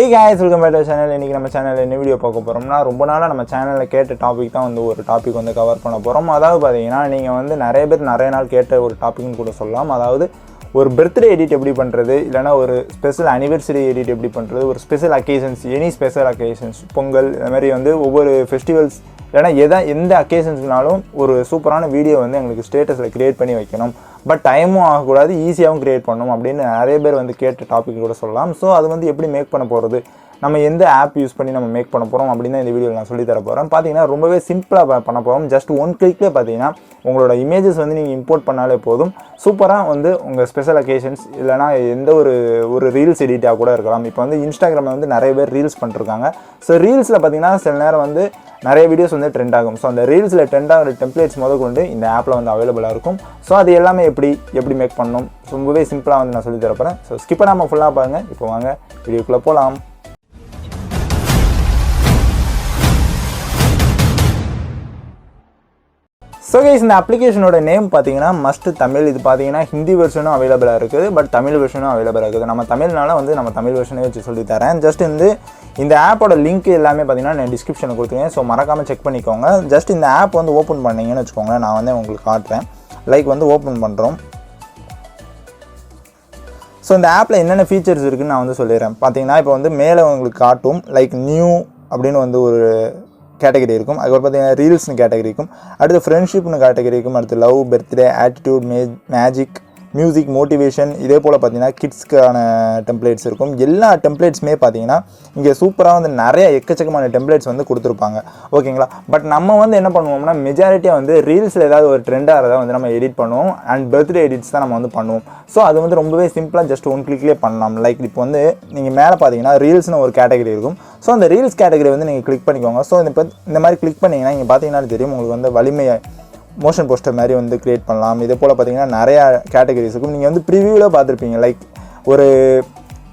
Hey guys, welcome back to our channel. இன்னைக்கு நம்ம சேனல்ல என்ன வீடியோ பார்க்க போறோம்னா ரொம்ப நாளா நம்ம சேனல்ல கேட்ட டாபிக் தான் வந்து ஒரு டாபிக் வந்து கவர் பண்ண போறோம். அதாவது பாத்தீங்கன்னா நீங்க வந்து நிறைய பேர் நிறைய நாள் கேட்ட ஒரு டாபிக்னு கூட சொல்லலாம். அதாவது ஒரு பர்த்டே எடிட் எப்படி பண்றது, இல்லனா ஒரு ஸ்பெஷல் anniversary எடிட் எப்படி பண்றது, ஒரு special occasions, any special occasions, Pongal இந்த மாதிரி வந்து ஒவ்வொரு ஃபெஸ்டிவல்ஸ் இல்லனா எந்த அக்கேஷன்ஸ்னாலும் ஒரு சூப்பரான வீடியோ வந்து எங்களுக்கு ஸ்டேட்டஸ்ல கிரியேட் பண்ணி வைக்கணும். பட் டைமும் ஆகக்கூடாது, ஈஸியாகவும் கிரியேட் பண்ணணும் அப்படின்னு நிறைய பேர் வந்து கேட்ட டாபிக் கூட சொல்லலாம். ஸோ அது வந்து எப்படி மேக் பண்ண போகிறது, நம்ம எந்த ஆப் யூஸ் பண்ணி நம்ம மேக் பண்ண போகிறோம் அப்படின்னு தான் இந்த வீடியோவில் நான் சொல்லி தர போகிறேன். பார்த்தீங்கன்னா ரொம்பவே சிம்பிளாக பண்ண போகிறோம். ஜஸ்ட் ஒன் கிளிக்லேயே பார்த்தீங்கன்னா உங்களோட இமேஜஸ் வந்து நீங்கள் இம்போர்ட் பண்ணாலே போதும். சூப்பராக வந்து உங்கள் ஸ்பெஷல் அக்கேஷன்ஸ் இல்லைனா எந்த ஒரு ரீல்ஸ் எடிட்டாக கூட இருக்கலாம். இப்போ வந்து இன்ஸ்டாகிராமில் வந்து நிறைய பேர் ரீல்ஸ் பண்ணிருக்காங்க. ஸோ ரீல்ஸில் பார்த்தீங்கன்னா சில நேரம் வந்து நிறைய வீடியோஸ் வந்து ட்ரெண்ட் ஆகும். ஸோ அந்த ரீல்ஸில் ட்ரெண்ட் ஆகிற டெம்ப்ளேட்ஸ் கொண்டு இந்த ஆப்பில் வந்து அவைலபிளாக இருக்கும். ஸோ அது எல்லாமே எப்படி மேக் பண்ணணும் ரொம்பவே சிம்பிளாக வந்து நான் சொல்லி தரப்போகிறேன். ஸோ ஸ்கிப் பண்ணாமல் ஃபுல்லாக பாருங்கள். இப்போ வாங்க வீடியோக்குள்ளே போகலாம். ஸோ கைஸ், இந்த அப்ளிகேஷனோட நேம் பார்த்தீங்கன்னா மஸ்ட் தமிழ். இது பார்த்தீங்கன்னா ஹிந்தி வெர்ஷனும் அவைலபிளாக இருக்குது, பட் தமிழ் வெர்ஷனும் அவைலபிளாக இருக்குது. நம்ம தமிழ்னால வந்து நம்ம தமிழ் வெர்ஷனே வச்சு சொல்லி தரேன். ஜஸ்ட் இந்த ஆப்போட லிங்க் எல்லாமே பார்த்தீங்கன்னா நான் டிஸ்கிரிப்ஷனில் கொடுத்துருக்கேன். ஸோ மறக்காமல் செக் பண்ணிக்கோங்க. ஜஸ்ட் இந்த ஆப் வந்து ஓப்பன் பண்ணிங்கன்னு வச்சுக்கோங்களேன். நான் வந்து உங்களுக்கு காட்டுறேன். வந்து ஓப்பன் பண்ணுறோம். ஸோ இந்த ஆப்பில் என்னென்ன ஃபீச்சர்ஸ் இருக்குதுன்னு நான் வந்து சொல்லிடுறேன். பார்த்தீங்கன்னா இப்போ வந்து மேலே உங்களுக்கு காட்டும் நியூ அப்படின்னு வந்து ஒரு கேட்டகரி இருக்கும். அதுக்கப்புறம் பார்த்தீங்கன்னா ரீல்ஸ்னு கேட்டகரி இருக்கும். அடுத்து ஃப்ரெண்ட்ஷிப்னு கேட்டகரி இருக்கும். அடுத்து love, birthday, attitude, magic, music, motivation, இதே போல் பார்த்தீங்கன்னா கிட்ஸ்க்கான டெம்ப்ளேட்ஸ் இருக்கும். எல்லா டெம்ப்ளேட்ஸுமே பார்த்தீங்கன்னா இங்கே சூப்பராக வந்து நிறைய எக்கச்சக்கமான டெம்ப்ளேட்ஸ் வந்து கொடுத்துருப்பாங்க. ஓகேங்களா? பட் நம்ம வந்து என்ன பண்ணுவோம்னா மெஜாரிட்டியாக வந்து ரீல்ஸில் ஏதாவது ஒரு ட்ரெண்டாகிறத வந்து நம்ம எடிட் பண்ணுவோம். அண்ட் பர்த்டே எடிட்ஸ் தான் நம்ம வந்து பண்ணுவோம். ஸோ அது வந்து ரொம்பவே சிம்பிளாக ஜஸ்ட் ஒன் கிளிக்லேயே பண்ணலாம். இப்போ வந்து நீங்கள் மேலே பார்த்தீங்கன்னா ரீல்ஸ்னு ஒரு கேட்டகரி இருக்கும். ஸோ அந்த ரீல்ஸ் கேட்டகரி வந்து நீங்கள் கிளிக் பண்ணிக்கோங்க. ஸோ இந்த மாதிரி கிளிக் பண்ணிங்கன்னா இங்கே பார்த்தீங்கன்னா தெரியும் உங்களுக்கு வந்து வலிமையை மோஷன் போஸ்டர் மாதிரி வந்து கிரியேட் பண்ணலாம். இதே போல் பார்த்தீங்கன்னா நிறையா கேட்டகரிஸ் இருக்கும். நீங்கள் வந்து ப்ரிவியூவில் பார்த்துருப்பீங்க. ஒரு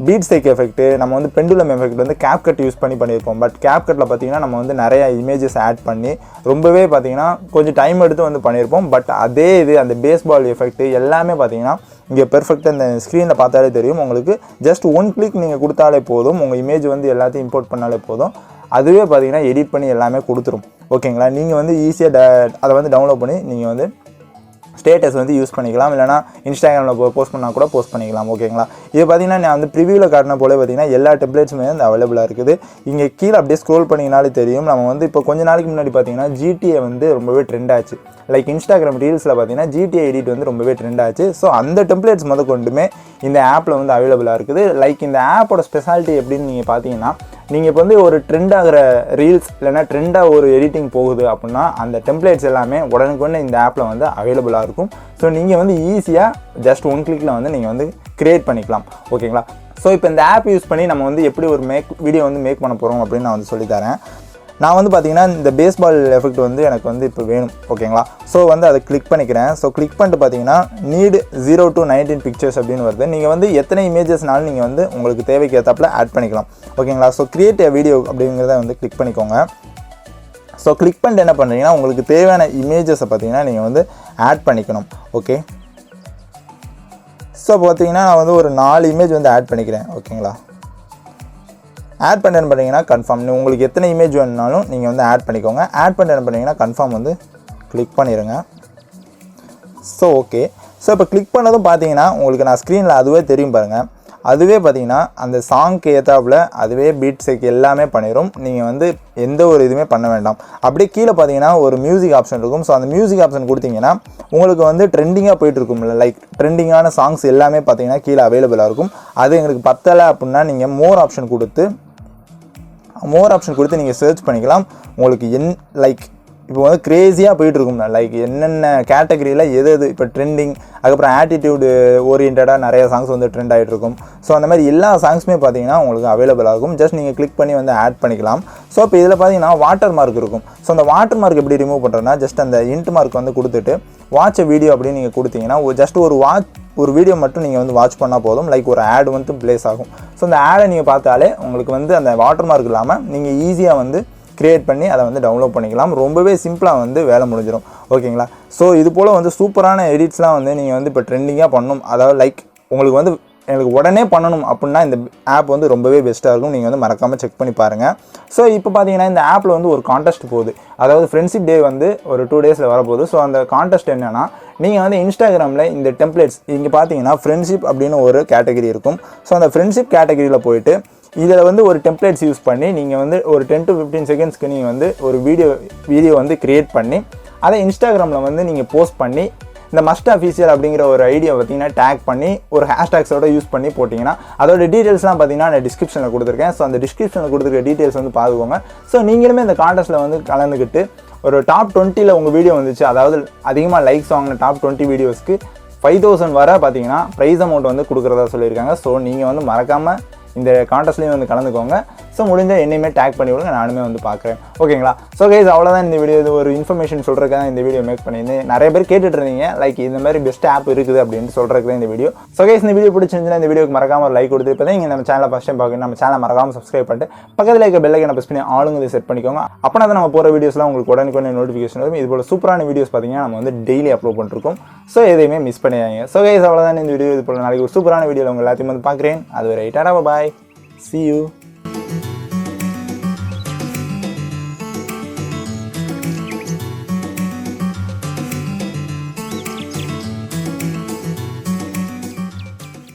பீட் ஸ்டேக் எஃபெக்ட், நம்ம வந்து பெண்டுலம் எஃபெக்ட் வந்து கேப்கட் யூஸ் பண்ணியிருப்போம். பட் கேப்கட்டில் பார்த்தீங்கன்னா நம்ம வந்து நிறையா இமேஜஸ் ஆட் பண்ணி ரொம்பவே பார்த்தீங்கன்னா கொஞ்சம் டைம் எடுத்து வந்து பண்ணியிருப்போம். பட் அதே அந்த பேஸ்பால் எஃபெக்ட் எல்லாமே பார்த்தீங்கன்னா இங்கே பெர்ஃபெக்டாக இந்த ஸ்க்ரீனில் பார்த்தாலே தெரியும் உங்களுக்கு. ஜஸ்ட் ஒன் கிளிக் நீங்கள் கொடுத்தாலே போதும், உங்கள் இமேஜ் வந்து எல்லாத்தையும் இம்போர்ட் பண்ணாலே போதும். அதுவே பார்த்தீங்கன்னா எடிட் பண்ணி எல்லாமே கொடுத்துரும். ஓகேங்களா? நீங்கள் வந்து ஈஸியாக அதை வந்து டவுன்லோட் பண்ணி நீங்கள் வந்து ஸ்டேட்டஸ் வந்து யூஸ் பண்ணிக்கலாம். இல்லைனா இன்ஸ்டாகிராமில் போஸ்ட் பண்ணால் கூட போஸ்ட் பண்ணிக்கலாம். ஓகேங்களா? இது பார்த்தீங்கன்னா நான் வந்து ப்ரிவியூவில் காட்டின போல பார்த்தீங்கன்னா எல்லா டெம்ப்ளேட்ஸுமே வந்து அவைலபிளாக இருக்குது. இங்கே கீழே அப்படியே ஸ்க்ரோல் பண்ணிங்கனாலே தெரியும். நம்ம வந்து இப்போ கொஞ்ச நாளைக்கு முன்னாடி பார்த்தீங்கன்னா ஜிடிஏ வந்து ரொம்பவே ட்ரெண்ட் ஆச்சு. இன்ஸ்டாகிராம் ரீல்ஸில் பார்த்தீங்கன்னா ஜிடிஏ எடிட் வந்து ரொம்பவே ட்ரெண்ட் ஆச்சு. ஸோ அந்த டெம்ப்ளேட்ஸ் கொண்டுமே இந்த ஆப்பில் வந்து அவைலபிளாக இருக்குது. இந்த ஆப்போட ஸ்பெஷாலிட்டி எப்படின்னு நீங்கள் பார்த்தீங்கன்னா, நீங்கள் இப்போ வந்து ஒரு ட்ரெண்ட் ஆகிற ரீல்ஸ் இல்லைனா ட்ரெண்டாக ஒரு எடிட்டிங் போகுது அப்படின்னா அந்த டெம்ப்ளேட்ஸ் எல்லாமே உடனுக்குடனே இந்த ஆப்பில் வந்து அவைலபிளாக இருக்கும். ஸோ நீங்கள் வந்து ஈஸியாக ஜஸ்ட் ஒன் கிளிக்கில் வந்து நீங்கள் வந்து கிரியேட் பண்ணிக்கலாம். ஓகேங்களா? ஸோ இப்போ இந்த ஆப் யூஸ் பண்ணி நம்ம வந்து எப்படி ஒரு வீடியோ வந்து மேக் பண்ண போகிறோம் அப்படின்னு நான் வந்து சொல்லித்தரேன். நான் வந்து பார்த்தீங்கன்னா இந்த பேஸ்பால் எஃபெக்ட் வந்து எனக்கு வந்து இப்போ வேணும். ஓகேங்களா? ஸோ வந்து அதை கிளிக் பண்ணிக்கிறேன். ஸோ கிளிக் பண்ணிட்டு பார்த்தீங்கன்னா நீட் 0 to 19 பிக்சர்ஸ் அப்படின்னு வருது. நீங்கள் வந்து எத்தனை இமேஜஸ்னாலும் நீங்கள் வந்து உங்களுக்கு தேவைக்கு ஏற்றாப்புல ஆட் பண்ணிக்கலாம். ஓகேங்களா? ஸோ கிரியேட் எ வீடியோ அப்படிங்கிறத வந்து கிளிக் பண்ணிக்கோங்க. ஸோ கிளிக் பண்ணிட்டு என்ன பண்ணுறீங்கன்னா உங்களுக்கு தேவையான இமேஜஸை பார்த்தீங்கன்னா நீங்கள் வந்து ஆட் பண்ணிக்கணும். ஓகே? ஸோ பார்த்தீங்கன்னா நான் வந்து ஒரு 4 இமேஜ் வந்து ஆட் பண்ணிக்கிறேன். ஓகேங்களா? ஆட் பண்ணுறேன்னு பார்த்தீங்கன்னா கன்ஃபார்ம். உங்களுக்கு எத்தனை இமேஜ் வேணுனாலும் நீங்கள் வந்து ஆட் பண்ணிக்கோங்க. ஆட் பண்ணுறேன்னு பார்த்தீங்கன்னா கன்ஃபார்ம் வந்து கிளிக் பண்ணிடுங்க. So okay. ஸோ இப்போ கிளிக் பண்ணதும் பார்த்தீங்கன்னா உங்களுக்கு நான் ஸ்க்ரீனில் அதுவே தெரியும் பாருங்கள். அதுவே பார்த்தீங்கன்னா அந்த சாங்க்கு ஏற்றாப்புல அதுவே பீட் ஸ்டேக் எல்லாமே பண்ணிடும். நீங்கள் வந்து எந்த ஒரு இதுவுமே பண்ண வேண்டாம். அப்படியே கீழே பார்த்தீங்கன்னா ஒரு மியூசிக் ஆப்ஷன் இருக்கும். ஸோ அந்த மியூசிக் ஆப்ஷன் கொடுத்தீங்கன்னா உங்களுக்கு வந்து ட்ரெண்டிங்காக போயிட்டு இருக்கும்ல, ட்ரெண்டிங்கான சாங்ஸ் எல்லாமே பார்த்தீங்கன்னா கீழே அவைலபிளாக இருக்கும். அது எங்களுக்கு பத்தலை அப்படின்னா நீங்கள் மோர் ஆப்ஷன் கொடுத்து நீங்கள் சர்ச் பண்ணிக்கலாம். உங்களுக்கு இப்போ வந்து க்ரேஸியாக போயிட்டுருக்கும்ல, என்னென்ன கேட்டகரியில் எது இப்போ ட்ரெண்டிங், அதுக்கப்புறம் ஆட்டிடியூடு ஓரியன்டாக நிறைய சாங்ஸ் வந்து ட்ரெண்ட் ஆகிட்டு இருக்கும். ஸோ அந்த மாதிரி எல்லா சாங்ஸுமே பார்த்தீங்கன்னா உங்களுக்கு அவைலபிளாக இருக்கும். ஜஸ்ட் நீங்கள் கிளிக் பண்ணி வந்து ஆட் பண்ணிக்கலாம். ஸோ இப்போ இதில் பார்த்தீங்கன்னா வாட்டர் மார்க் இருக்கும். ஸோ அந்த வாட்டர் மார்க் எப்படி ரிமூவ் பண்ணுறேன்னா ஜஸ்ட் அந்த இன்ட் மார்க் வந்து கொடுத்துட்டு வாட்ச் வீடியோ அப்படின்னு நீங்கள் கொடுத்தீங்கன்னா ஜஸ்ட் ஒரு வீடியோ மட்டும் நீங்கள் வந்து வாட்ச் பண்ணால் போதும். ஒரு ஆட் வந்து ப்ளேஸ் ஆகும். ஸோ அந்த ஆடை நீங்கள் பார்த்தாலே உங்களுக்கு வந்து அந்த வாட்டர் மார்க் இல்லாமல் நீங்கள் ஈஸியாக வந்து கிரியேட் பண்ணி அதை வந்து டவுன்லோட் பண்ணிக்கலாம். ரொம்பவே சிம்பிளாக வந்து வேலை முடிஞ்சிடும். ஓகேங்களா? ஸோ இது போல் வந்து சூப்பரான எடிட்ஸ்லாம் வந்து நீங்கள் வந்து இப்போ ட்ரெண்டிங்காக பண்ணணும். அதாவது உங்களுக்கு வந்து எனக்கு உடனே பண்ணணும் அப்படின்னா இந்த ஆப் வந்து ரொம்பவே பெஸ்ட்டாக இருக்கும். நீங்கள் வந்து மறக்காமல் செக் பண்ணி பாருங்கள். ஸோ இப்போ பார்த்தீங்கன்னா இந்த ஆப்பில் வந்து ஒரு கான்டெஸ்ட் போகுது. அதாவது ஃப்ரெண்ட்ஷிப் டே வந்து ஒரு 2 டேஸில் வரப்போகுது. ஸோ அந்த கான்டெஸ்ட் என்னென்னா, நீங்கள் வந்து இன்ஸ்டாகிராமில் இந்த டெம்ப்ளேட்ஸ் இங்கே பார்த்தீங்கன்னா ஃப்ரெண்ட்ஷிப் அப்படின்னு ஒரு கேட்டகரி இருக்கும். ஸோ அந்த ஃப்ரெண்ட்ஷிப் கேட்டகரியில் போயிட்டு இதில் வந்து ஒரு டெம்ப்ளேட்ஸ் யூஸ் பண்ணி நீங்கள் வந்து ஒரு 10 to 15 செகண்ட்ஸ்க்கு நீங்கள் வந்து ஒரு வீடியோ வந்து க்ரியேட் பண்ணி அதை இன்ஸ்டாகிராமில் வந்து நீங்கள் போஸ்ட் பண்ணி இந்த மஸ்ட் அஃபீஷியல் அப்படிங்கிற ஒரு ஐடியா பார்த்தீங்கன்னா டேக் பண்ணி ஒரு ஹேஷ்டாக்ஸோட யூஸ் பண்ணி போட்டிங்கன்னா அதோட டீட்டெயில்ஸ்லாம் பார்த்தீங்கன்னா நான் டிஸ்கிரிப்ஷனில் கொடுத்துருக்கேன். ஸோ அந்த டிஸ்கிரிப்ஷனில் கொடுத்துருக்க டீட்டெயில்ஸ் வந்து பார்த்துக்கோங்க. ஸோ நீங்களுமே இந்த கான்டெஸ்ட்டில் வந்து கலந்துக்கிட்டு ஒரு டாப் 20ல் உங்கள் வீடியோ வந்துச்சு, அதாவது அதிகமாக லைக்ஸ் வாங்கின டாப் 20 வீடியோஸ்க்கு 5000 வர பார்த்தீங்கன்னா ப்ரைஸ் அமௌண்ட் வந்து கொடுக்குறதா சொல்லியிருக்காங்க. ஸோ நீங்கள் வந்து மறக்காமல் இந்த கான்டெஸ்ட்லேயும் வந்து கலந்துக்கோங்க. ஸோ முடிஞ்ச என்னையுமே டேக் பண்ணி விடுங்க, நானுமே வந்து பார்க்குறேன். ஓகேங்களா? ஸோ கைஸ் அவ்வளோதான் இந்த வீடியோ. இது ஒரு இன்ஃபர்மேஷன் சொல்கிறதுக்காக இந்த வீடியோ மேக் பண்ணியிருந்தேன். நிறைய பேர் கேட்டுட்டு இருந்தீங்க லைக் இந்த மாதிரி பெஸ்ட் ஆப் இருக்குது அப்படின்னு சொல்கிறதுக்கு தான் இந்த வீடியோ. ஸோ கைஸ் இந்த வீடியோ பிடிச்சிருந்துச்சுன்னா இந்த வீடியோக்கு மறக்காமல் ஒரு லைக் கொடுத்து இப்போ தான் நீங்கள் நம்ம சேனலை ஃபஸ்ட் டைம் பார்க்கணும், நம்ம சேனலை மறக்காமல் சப்ஸ்கிரைப் பண்ணிட்டு பக்கத்தில் இருக்க பெல் ஐக்கனை ப்ரெஸ் பண்ணி ஆளுங்க செட் பண்ணிக்கோங்க. அப்போ தான் நம்ம போகிற வீடியோஸ்லாம் உங்களுக்கு உடனே நோட்டிஃபிகேஷன் வரும். இது போல் சூப்பரான வீடியோஸ் பார்த்தீங்கன்னா நம்ம வந்து டெய்லி அப்லோட் பண்ணிருக்கோம். ஸோ எதையுமே மிஸ் பண்ணிடாதீங்க. ஸோ கைஸ் அவ்வளோதான் இந்த வீடியோ. இது போல் நாளைக்கு ஒரு சூப்பரான வீடியோவில் உங்கள் எல்லாத்தையும் வந்து பார்க்குறேன். அது ஒரு டாடா பாய். See you.